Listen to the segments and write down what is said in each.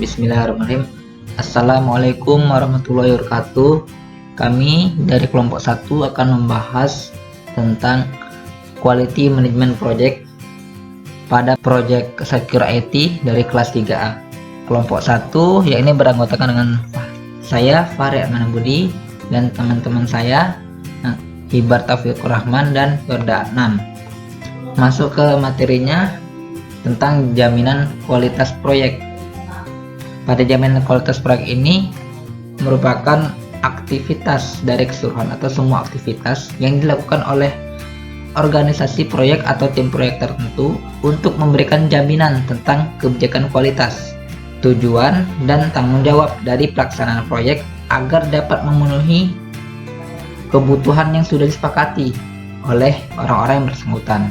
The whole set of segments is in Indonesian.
Bismillahirrahmanirrahim. Assalamualaikum warahmatullahi wabarakatuh. Kami dari kelompok 1 akan membahas tentang Quality Management Project pada Project Secure IT dari kelas 3A. Kelompok 1 yakni beranggotakan dengan saya Fahri Manabudi dan teman-teman saya Hibar Taufikur Rahman dan Yorda Adnan. Masuk ke materinya tentang jaminan kualitas proyek. Pada jaminan kualitas proyek ini merupakan aktivitas dari keseluruhan atau semua aktivitas yang dilakukan oleh organisasi proyek atau tim proyek tertentu untuk memberikan jaminan tentang kebijakan kualitas, tujuan, dan tanggung jawab dari pelaksanaan proyek agar dapat memenuhi kebutuhan yang sudah disepakati oleh orang-orang yang bersangkutan.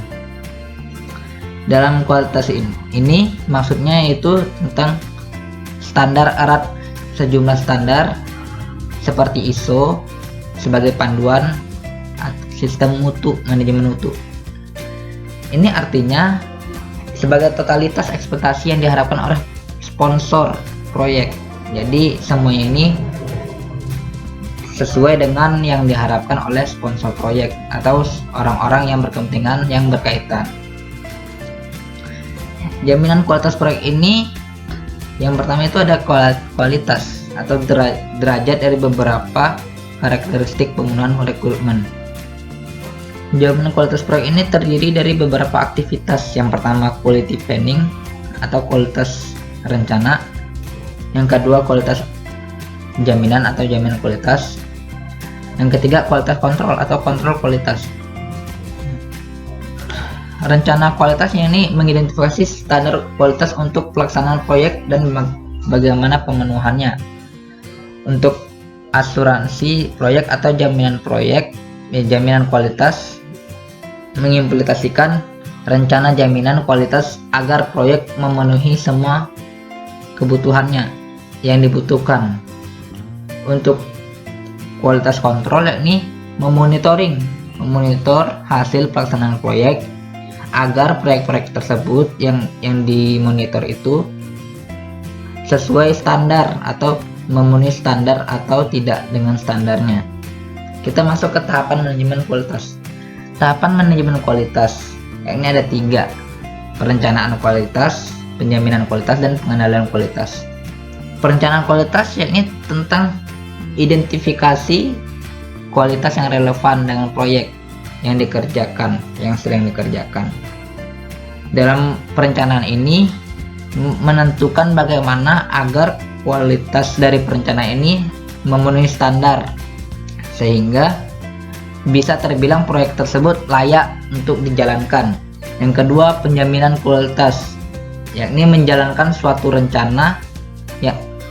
Dalam kualitas ini maksudnya yaitu tentang standar erat, sejumlah standar seperti ISO sebagai panduan sistem mutu, manajemen mutu. Ini artinya sebagai totalitas ekspektasi yang diharapkan oleh sponsor proyek. Jadi semuanya ini sesuai dengan yang diharapkan oleh sponsor proyek atau orang-orang yang berkepentingan yang berkaitan. Jaminan kualitas proyek ini yang pertama itu ada kualitas atau derajat dari beberapa karakteristik pemenuhan rekrutmen. Jaminan kualitas proyek ini terdiri dari beberapa aktivitas. Yang pertama quality planning atau kualitas rencana. Yang kedua kualitas jaminan atau jaminan kualitas. Yang ketiga kualitas kontrol atau kontrol kualitas. Rencana kualitasnya ini mengidentifikasi standar kualitas untuk pelaksanaan proyek dan bagaimana pemenuhannya. Untuk asuransi proyek atau jaminan proyek, jaminan kualitas mengimplementasikan rencana jaminan kualitas agar proyek memenuhi semua kebutuhannya yang dibutuhkan. Untuk kualitas kontrol yakni memonitor hasil pelaksanaan proyek agar proyek-proyek tersebut yang dimonitor itu sesuai standar atau memenuhi standar atau tidak dengan standarnya. Kita masuk ke tahapan manajemen kualitas. Tahapan manajemen kualitas yakni ada 3: perencanaan kualitas, penjaminan kualitas, dan pengendalian kualitas. Perencanaan kualitas yakni tentang identifikasi kualitas yang relevan dengan proyek yang dikerjakan, yang sedang dikerjakan. Dalam perencanaan ini menentukan bagaimana agar kualitas dari perencanaan ini memenuhi standar sehingga bisa terbilang proyek tersebut layak untuk dijalankan. Yang kedua, penjaminan kualitas yakni menjalankan suatu rencana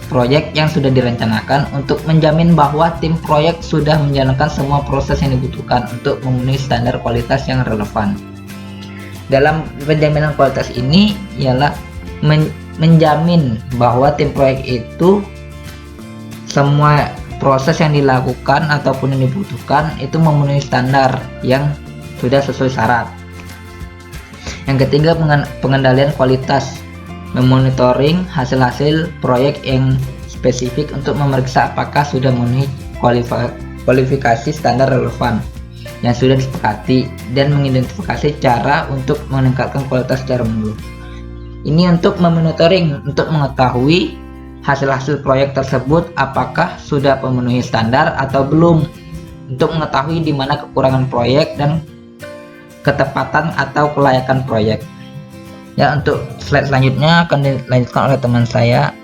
proyek yang sudah direncanakan untuk menjamin bahwa tim proyek sudah menjalankan semua proses yang dibutuhkan untuk memenuhi standar kualitas yang relevan. Dalam penjaminan kualitas ini ialah menjamin bahwa tim proyek itu semua proses yang dilakukan ataupun yang dibutuhkan itu memenuhi standar yang sudah sesuai syarat. Yang ketiga, pengendalian kualitas, memonitoring hasil-hasil proyek yang spesifik untuk memeriksa apakah sudah memenuhi kualifikasi standar relevan yang sudah disepakati dan mengidentifikasi cara untuk meningkatkan kualitas secara menyeluruh. Ini untuk memonitoring, untuk mengetahui hasil-hasil proyek tersebut apakah sudah memenuhi standar atau belum, untuk mengetahui di mana kekurangan proyek dan ketepatan atau kelayakan proyek. Ya, untuk slide selanjutnya akan dilanjutkan oleh teman saya.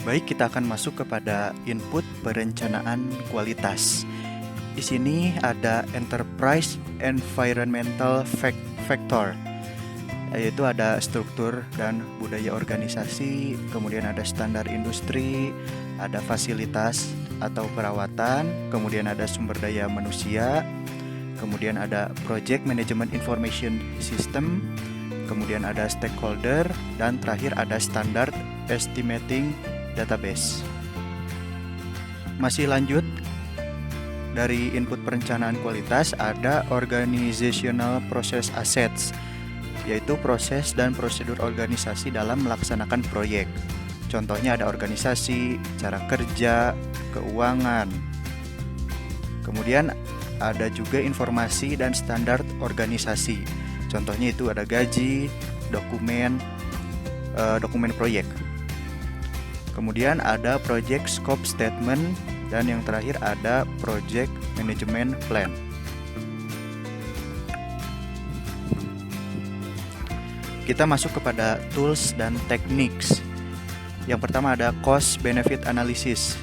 Baik, kita akan masuk kepada input perencanaan kualitas. Di sini ada enterprise environmental factor, yaitu ada struktur dan budaya organisasi, kemudian ada standar industri, ada fasilitas atau perawatan, kemudian ada sumber daya manusia, kemudian ada project management information system, kemudian ada stakeholder, dan terakhir ada standard estimating database. Masih lanjut, dari input perencanaan kualitas ada organizational process assets, yaitu proses dan prosedur organisasi dalam melaksanakan proyek. Contohnya ada organisasi, cara kerja, keuangan. Kemudian ada juga informasi dan standar organisasi. Contohnya itu ada gaji, dokumen proyek. Kemudian ada project scope statement, dan yang terakhir ada project management plan. Kita masuk kepada tools dan techniques. Yang pertama ada cost benefit analysis,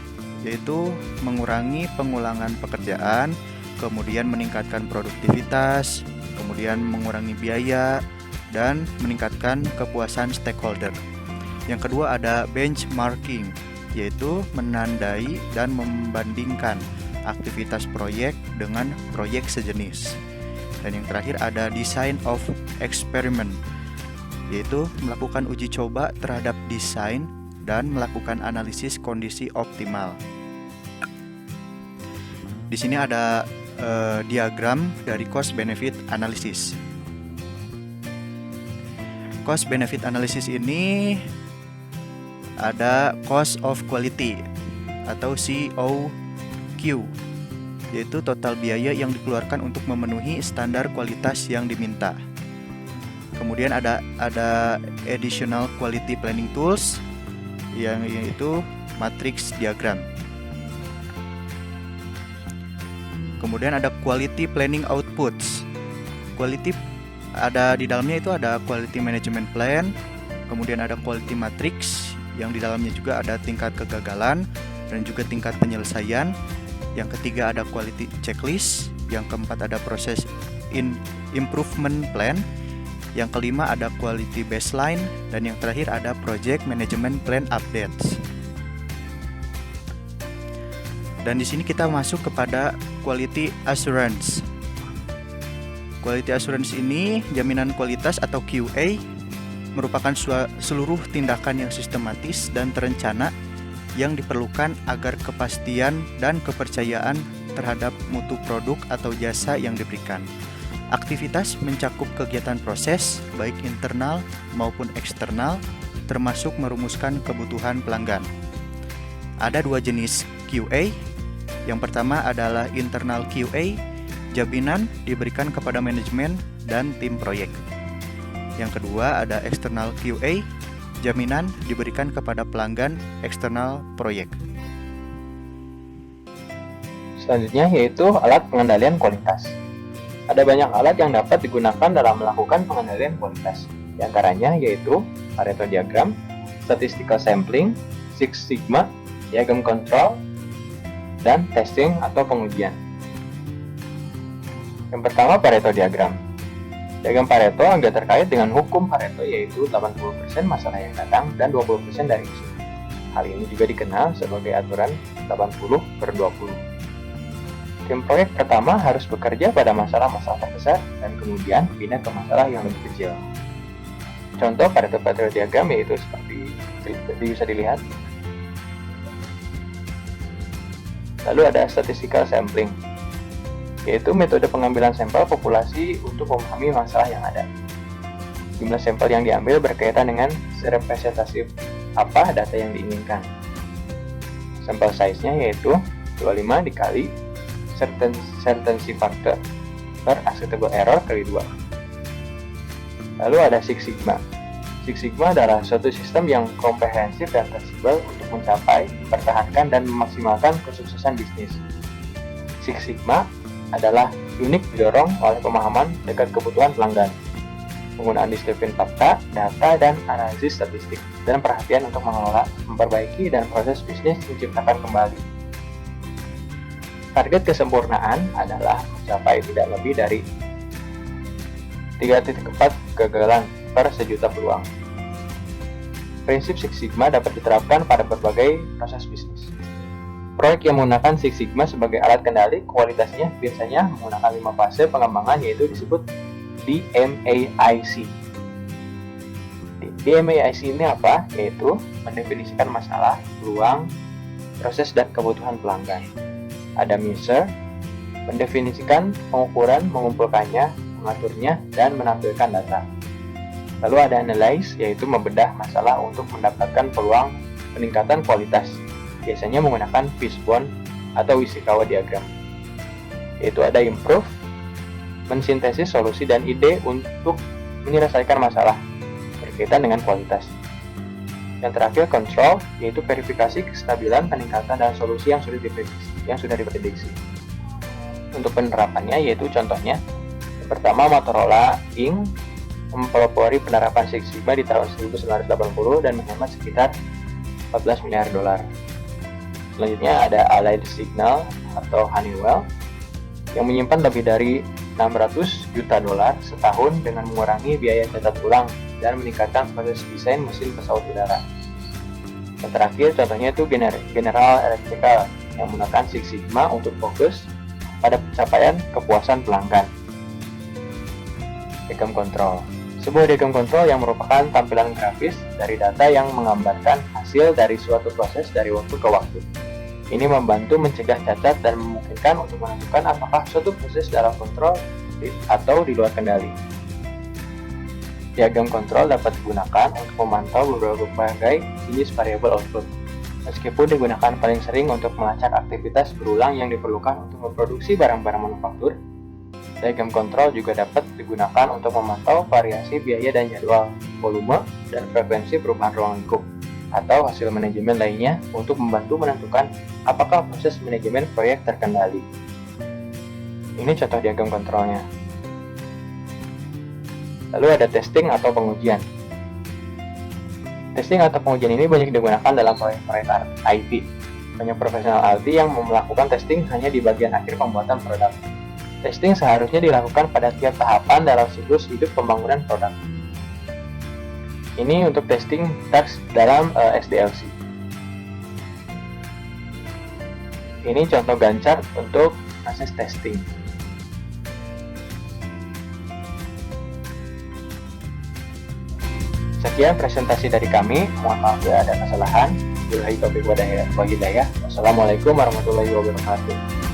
yaitu mengurangi pengulangan pekerjaan, kemudian meningkatkan produktivitas, kemudian mengurangi biaya, dan meningkatkan kepuasan stakeholder. Yang kedua ada benchmarking, yaitu menandai dan membandingkan aktivitas proyek dengan proyek sejenis. Dan yang terakhir ada design of experiment, yaitu melakukan uji coba terhadap desain dan melakukan analisis kondisi optimal. Di sini ada diagram dari cost benefit analysis. Cost benefit analysis ini ada cost of quality atau COQ, yaitu total biaya yang dikeluarkan untuk memenuhi standar kualitas yang diminta. Kemudian ada additional quality planning tools, yang yaitu matrix diagram. Kemudian ada quality planning outputs. Quality ada di dalamnya itu ada quality management plan, kemudian ada quality matrix yang di dalamnya juga ada tingkat kegagalan dan juga tingkat penyelesaian. Yang ketiga ada quality checklist, yang keempat ada proses improvement plan, yang kelima ada quality baseline, dan yang terakhir ada project management plan updates. Dan di sini kita masuk kepada quality assurance. Quality assurance ini jaminan kualitas atau QA merupakan seluruh tindakan yang sistematis dan terencana yang diperlukan agar kepastian dan kepercayaan terhadap mutu produk atau jasa yang diberikan. Aktivitas mencakup kegiatan proses, baik internal maupun eksternal, termasuk merumuskan kebutuhan pelanggan. Ada dua jenis QA. Yang pertama adalah internal QA, jaminan diberikan kepada manajemen dan tim proyek. Yang kedua ada external QA, jaminan diberikan kepada pelanggan eksternal proyek. Selanjutnya yaitu alat pengendalian kualitas. Ada banyak alat yang dapat digunakan dalam melakukan pengendalian kualitas. Di antaranya yaitu Pareto diagram, statistical sampling, Six Sigma, diagram control, dan testing atau pengujian. Yang pertama Pareto diagram. Diagram Pareto agak terkait dengan hukum Pareto, yaitu 80% masalah yang datang dan 20% dari isu. Hal ini juga dikenal sebagai aturan 80/20. Tim proyek pertama harus bekerja pada masalah-masalah terbesar dan kemudian pindah ke masalah yang lebih kecil. Contoh Pareto diagram yaitu seperti bisa dilihat. Lalu ada statistical sampling, yaitu metode pengambilan sampel populasi untuk memahami masalah yang ada. Jumlah sampel yang diambil berkaitan dengan representatif apa data yang diinginkan. Sampel size-nya yaitu 25 dikali certainty factor per acceptable error kali 2. Lalu ada Six Sigma. Six Sigma adalah suatu sistem yang komprehensif dan fleksibel untuk mencapai, mempertahankan, dan memaksimalkan kesuksesan bisnis. Six Sigma adalah unik didorong oleh pemahaman dekat kebutuhan pelanggan, penggunaan disiplin fakta, data, dan analisis statistik, dan perhatian untuk mengelola, memperbaiki, dan proses bisnis menciptakan kembali. Target kesempurnaan adalah mencapai tidak lebih dari 3.4 kegagalan per sejuta peluang. Prinsip Six Sigma dapat diterapkan pada berbagai proses bisnis. Proyek yang menggunakan Six Sigma sebagai alat kendali kualitasnya biasanya menggunakan 5 fase pengembangan, yaitu disebut DMAIC. DMAIC ini apa? Yaitu mendefinisikan masalah, peluang, proses, dan kebutuhan pelanggan. Ada measure, mendefinisikan pengukuran, mengumpulkannya, mengaturnya, dan menampilkan data. Lalu ada analyze, yaitu membedah masalah untuk mendapatkan peluang peningkatan kualitas, biasanya menggunakan fishbone atau Ishikawa diagram. Yaitu ada improve, mensintesis solusi dan ide untuk menyelesaikan masalah berkaitan dengan kualitas. Yang terakhir control, yaitu verifikasi kestabilan, peningkatan dan solusi yang sudah diprediksi. Untuk penerapannya yaitu contohnya, pertama Motorola Inc. mempelopori penerapan Six Sigma di tahun 1980 dan menghemat sekitar 14 miliar dolar. Selanjutnya ada Allied Signal atau Honeywell yang menyimpan lebih dari 600 juta dolar setahun dengan mengurangi biaya catat ulang dan meningkatkan proses desain mesin pesawat udara. Yang terakhir contohnya itu General Electric yang menggunakan Six Sigma untuk fokus pada pencapaian kepuasan pelanggan. Diagram kontrol. Sebuah diagram kontrol yang merupakan tampilan grafis dari data yang menggambarkan hasil dari suatu proses dari waktu ke waktu. Ini membantu mencegah cacat dan memungkinkan untuk menentukan apakah suatu proses dalam kontrol atau di luar kendali. Diagram kontrol dapat digunakan untuk memantau berbagai jenis variabel output. Meskipun digunakan paling sering untuk melacak aktivitas berulang yang diperlukan untuk memproduksi barang-barang manufaktur, diagram kontrol juga dapat digunakan untuk memantau variasi biaya dan jadwal, volume, dan frekuensi perubahan ruang lingkup, atau hasil manajemen lainnya untuk membantu menentukan apakah proses manajemen proyek terkendali. Ini contoh diagram kontrolnya. Lalu ada testing atau pengujian. Testing atau pengujian ini banyak digunakan dalam proyek-proyek IT. Banyak profesional IT yang melakukan testing hanya di bagian akhir pembuatan produk. Testing seharusnya dilakukan pada tiap tahapan dalam siklus hidup pembangunan produk. Ini untuk testing task dalam SDLC. Ini contoh Gantt untuk proses testing. Sekian presentasi dari kami. Mohon maaf bila ada kesalahan. Wassalamualaikum warahmatullahi wabarakatuh.